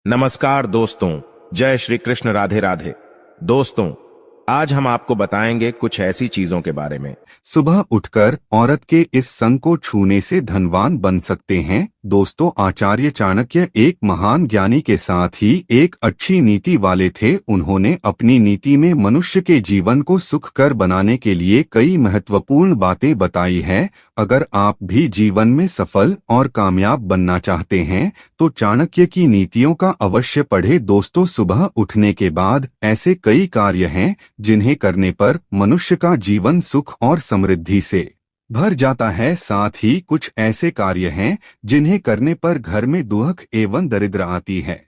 नमस्कार दोस्तों। जय श्री कृष्ण। राधे राधे। दोस्तों, आज हम आपको बताएंगे कुछ ऐसी चीजों के बारे में। सुबह उठकर औरत के इस संग को छूने से धनवान बन सकते हैं। दोस्तों, आचार्य चाणक्य एक महान ज्ञानी के साथ ही एक अच्छी नीति वाले थे। उन्होंने अपनी नीति में मनुष्य के जीवन को सुखकर बनाने के लिए कई महत्वपूर्ण बातें बताई हैं। अगर आप भी जीवन में सफल और कामयाब बनना चाहते हैं तो चाणक्य की नीतियों का अवश्य पढ़े। दोस्तों, सुबह उठने के बाद ऐसे कई कार्य हैं जिन्हें करने पर मनुष्य का जीवन सुख और समृद्धि से भर जाता है। साथ ही कुछ ऐसे कार्य हैं जिन्हें करने पर घर में दुख एवं दरिद्र आती है।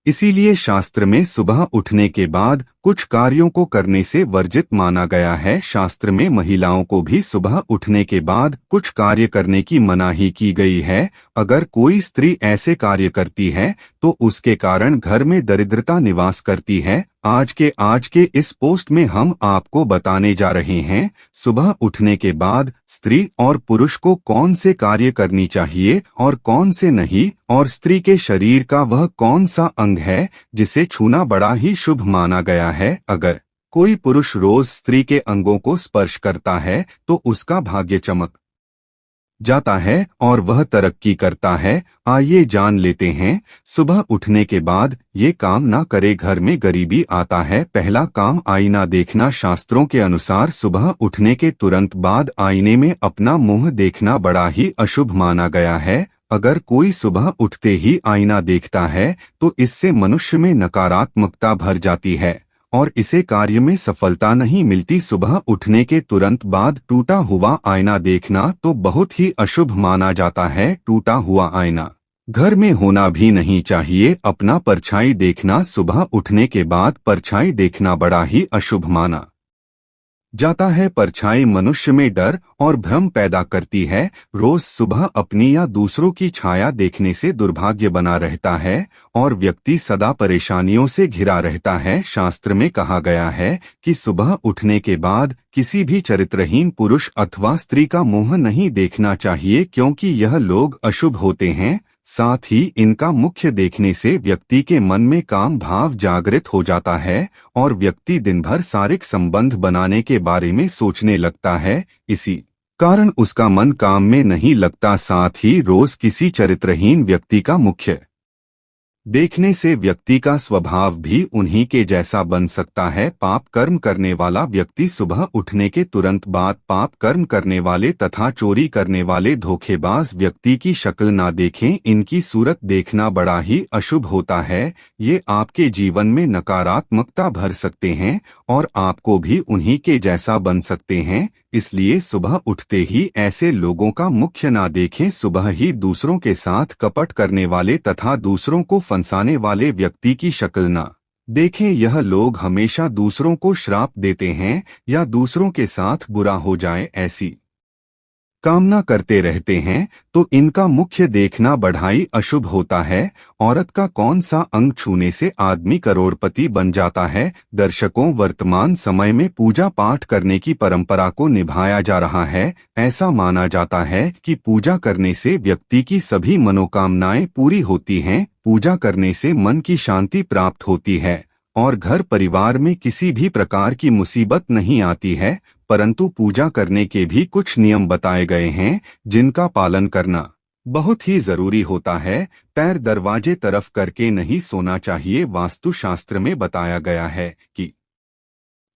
इसीलिए शास्त्र में सुबह उठने के बाद कुछ कार्यों को करने से वर्जित माना गया है। शास्त्र में महिलाओं को भी सुबह उठने के बाद कुछ कार्य करने की मनाही की गई है। अगर कोई स्त्री ऐसे कार्य करती है तो उसके कारण घर में दरिद्रता निवास करती है। आज के इस पोस्ट में हम आपको बताने जा रहे हैं सुबह उठने के बाद स्त्री और पुरुष को कौन से कार्य करनी चाहिए और कौन से नहीं, और स्त्री के शरीर का वह कौन सा अंग है जिसे छूना बड़ा ही शुभ माना गया है। अगर कोई पुरुष रोज स्त्री के अंगों को स्पर्श करता है तो उसका भाग्य चमक जाता है और वह तरक्की करता है। आइए जान लेते हैं। सुबह उठने के बाद ये काम ना करे, घर में गरीबी आता है। पहला काम, आईना देखना। शास्त्रों के अनुसार सुबह उठने के तुरंत बाद आईने में अपना मुंह देखना बड़ा ही अशुभ माना गया है। अगर कोई सुबह उठते ही आईना देखता है तो इससे मनुष्य में नकारात्मकता भर जाती है और इसे कार्य में सफलता नहीं मिलती। सुबह उठने के तुरंत बाद टूटा हुआ आईना देखना तो बहुत ही अशुभ माना जाता है। टूटा हुआ आईना घर में होना भी नहीं चाहिए। अपना परछाई देखना। सुबह उठने के बाद परछाई देखना बड़ा ही अशुभ माना जाता है। परछाई मनुष्य में डर और भ्रम पैदा करती है। रोज सुबह अपनी या दूसरों की छाया देखने से दुर्भाग्य बना रहता है और व्यक्ति सदा परेशानियों से घिरा रहता है। शास्त्र में कहा गया है कि सुबह उठने के बाद किसी भी चरित्रहीन पुरुष अथवा स्त्री का मुंह नहीं देखना चाहिए, क्योंकि यह लोग अशुभ होते हैं। साथ ही इनका मुख्य देखने से व्यक्ति के मन में काम भाव जागृत हो जाता है और व्यक्ति दिन भर शारीरिक संबंध बनाने के बारे में सोचने लगता है। इसी कारण उसका मन काम में नहीं लगता। साथ ही रोज किसी चरित्रहीन व्यक्ति का मुख्य देखने से व्यक्ति का स्वभाव भी उन्हीं के जैसा बन सकता है। पाप कर्म करने वाला व्यक्ति सुबह उठने के तुरंत बाद पाप कर्म करने वाले तथा चोरी करने वाले धोखेबाज व्यक्ति की शक्ल ना देखें। इनकी सूरत देखना बड़ा ही अशुभ होता है। ये आपके जीवन में नकारात्मकता भर सकते हैं और आपको भी उन्हीं के जैसा बन सकते हैं। इसलिए सुबह उठते ही ऐसे लोगों का मुख्य ना देखें। सुबह ही दूसरों के साथ कपट करने वाले तथा दूसरों को फंसाने वाले व्यक्ति की शक्ल ना देखें। यह लोग हमेशा दूसरों को श्राप देते हैं या दूसरों के साथ बुरा हो जाए ऐसी कामना करते रहते हैं, तो इनका मुख्य देखना बढ़ाई अशुभ होता है। औरत का कौन सा अंग छूने से आदमी करोड़पति बन जाता है। दर्शकों, वर्तमान समय में पूजा पाठ करने की परंपरा को निभाया जा रहा है। ऐसा माना जाता है कि पूजा करने से व्यक्ति की सभी मनोकामनाएं पूरी होती हैं। पूजा करने से मन की शांति प्राप्त होती है और घर परिवार में किसी भी प्रकार की मुसीबत नहीं आती है। परंतु पूजा करने के भी कुछ नियम बताए गए हैं जिनका पालन करना बहुत ही जरूरी होता है। पैर दरवाजे तरफ करके नहीं सोना चाहिए। वास्तु शास्त्र में बताया गया है कि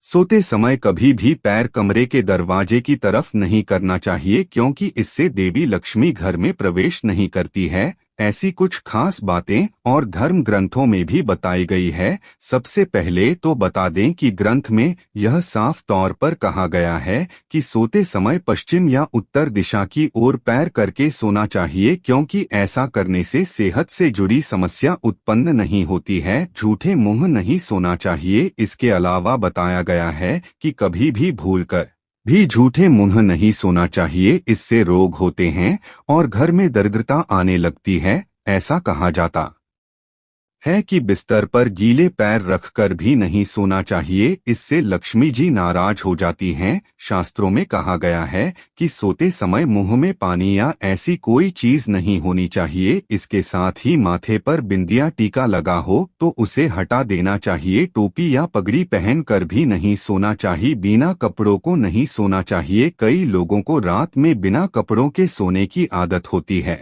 सोते समय कभी भी पैर कमरे के दरवाजे की तरफ नहीं करना चाहिए, क्योंकि इससे देवी लक्ष्मी घर में प्रवेश नहीं करती है। ऐसी कुछ खास बातें और धर्म ग्रंथों में भी बताई गई है। सबसे पहले तो बता दें कि ग्रंथ में यह साफ तौर पर कहा गया है कि सोते समय पश्चिम या उत्तर दिशा की ओर पैर करके सोना चाहिए, क्योंकि ऐसा करने से सेहत से जुड़ी समस्या उत्पन्न नहीं होती है। झूठे मुंह नहीं सोना चाहिए। इसके अलावा बताया गया है कि कभी भी भूलकर भी झूठे मुंह नहीं सोना चाहिए। इससे रोग होते हैं और घर में दरिद्रता आने लगती है, ऐसा कहा जाता है कि बिस्तर पर गीले पैर रखकर भी नहीं सोना चाहिए, इससे लक्ष्मी जी नाराज हो जाती हैं। शास्त्रों में कहा गया है कि सोते समय मुंह में पानी या ऐसी कोई चीज नहीं होनी चाहिए। इसके साथ ही माथे पर बिंदिया टीका लगा हो तो उसे हटा देना चाहिए। टोपी या पगड़ी पहनकर भी नहीं सोना चाहिए। बिना कपड़ों को नहीं सोना चाहिए। कई लोगों को रात में बिना कपड़ों के सोने की आदत होती है,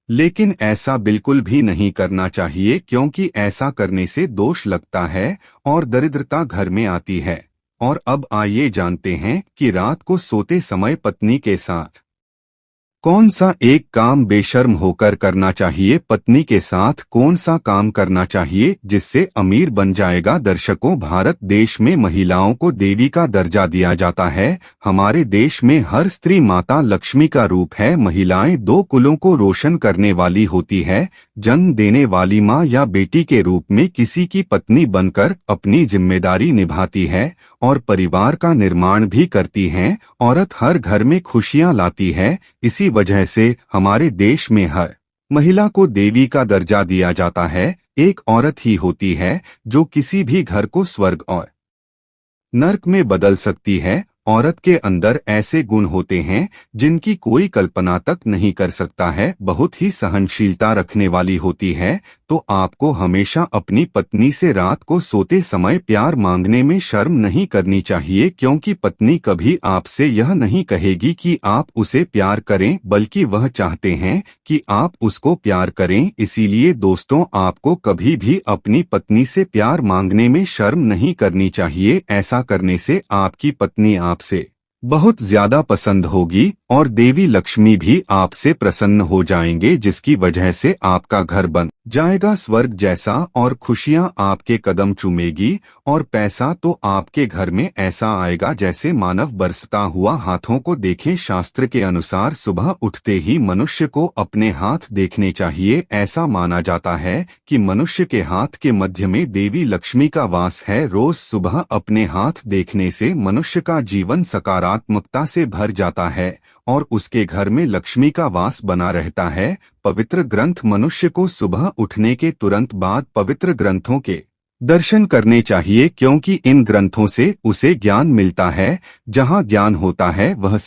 लेकिन ऐसा बिल्कुल भी नहीं करना चाहिए, क्योंकि ऐसा करने से दोष लगता है और दरिद्रता घर में आती है। और अब आइए जानते हैं कि रात को सोते समय पत्नी के साथ कौन सा एक काम बेशर्म होकर करना चाहिए। पत्नी के साथ कौन सा काम करना चाहिए जिससे अमीर बन जाएगा। दर्शकों, भारत देश में महिलाओं को देवी का दर्जा दिया जाता है। हमारे देश में हर स्त्री माता लक्ष्मी का रूप है। महिलाएं दो कुलों को रोशन करने वाली होती है। जन्म देने वाली माँ या बेटी के रूप में किसी की पत्नी बनकर अपनी जिम्मेदारी निभाती है और परिवार का निर्माण भी करती हैं। औरत हर घर में खुशियां लाती है। इसी वजह से हमारे देश में हर महिला को देवी का दर्जा दिया जाता है। एक औरत ही होती है जो किसी भी घर को स्वर्ग और नर्क में बदल सकती है। औरत के अंदर ऐसे गुण होते हैं जिनकी कोई कल्पना तक नहीं कर सकता है। बहुत ही सहनशीलता रखने वाली होती है। तो आपको हमेशा अपनी पत्नी से रात को सोते समय प्यार मांगने में शर्म नहीं करनी चाहिए, क्योंकि पत्नी कभी आपसे यह नहीं कहेगी कि आप उसे प्यार करें, बल्कि वह चाहते हैं कि आप उसको प्यार करें। इसीलिए दोस्तों, आपको कभी भी अपनी पत्नी से प्यार मांगने में शर्म नहीं करनी चाहिए। ऐसा करने से आपकी पत्नी आपसे बहुत ज्यादा पसंद होगी और देवी लक्ष्मी भी आपसे प्रसन्न हो जाएंगे, जिसकी वजह से आपका घर बन जाएगा स्वर्ग जैसा और खुशियां आपके कदम चूमेगी और पैसा तो आपके घर में ऐसा आएगा जैसे मानव बरसता हुआ। हाथों को देखें। शास्त्र के अनुसार सुबह उठते ही मनुष्य को अपने हाथ देखने चाहिए। ऐसा माना जाता है कि मनुष्य के हाथ के मध्य में देवी लक्ष्मी का वास है। रोज सुबह अपने हाथ देखने से मनुष्य का जीवन सकारात्मकता से भर जाता है और उसके घर में लक्ष्मी का वास बना रहता है। पवित्र ग्रंथ मनुष्य को सुबह उठने के तुरंत बाद पवित्र ग्रंथों के दर्शन करने चाहिए, क्योंकि इन ग्रंथों से उसे ज्ञान मिलता है। जहाँ ज्ञान होता है वह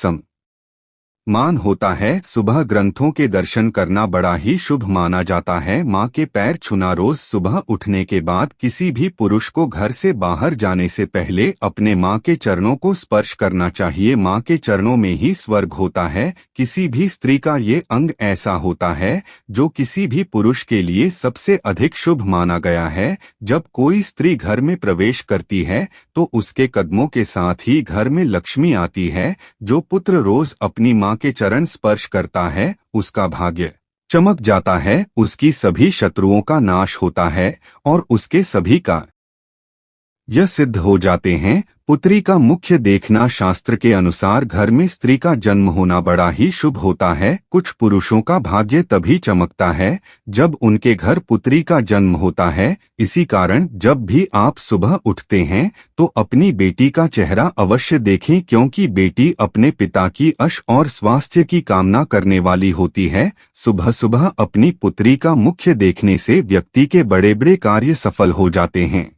मान होता है। सुबह ग्रंथों के दर्शन करना बड़ा ही शुभ माना जाता है। माँ के पैर छूना। रोज सुबह उठने के बाद किसी भी पुरुष को घर से बाहर जाने से पहले अपने माँ के चरणों को स्पर्श करना चाहिए। माँ के चरणों में ही स्वर्ग होता है। किसी भी स्त्री का ये अंग ऐसा होता है जो किसी भी पुरुष के लिए सबसे अधिक शुभ माना गया है। जब कोई स्त्री घर में प्रवेश करती है तो उसके कदमों के साथ ही घर में लक्ष्मी आती है। जो पुत्र रोज अपनी माँ के चरण स्पर्श करता है उसका भाग्य चमक जाता है, उसकी सभी शत्रुओं का नाश होता है और उसके सभी का यह सिद्ध हो जाते हैं। पुत्री का मुख्य देखना। शास्त्र के अनुसार घर में स्त्री का जन्म होना बड़ा ही शुभ होता है। कुछ पुरुषों का भाग्य तभी चमकता है जब उनके घर पुत्री का जन्म होता है। इसी कारण जब भी आप सुबह उठते हैं तो अपनी बेटी का चेहरा अवश्य देखें, क्योंकि बेटी अपने पिता की यश और स्वास्थ्य की कामना करने वाली होती है। सुबह सुबह अपनी पुत्री का मुख्य देखने से व्यक्ति के बड़े बड़े कार्य सफल हो जाते हैं।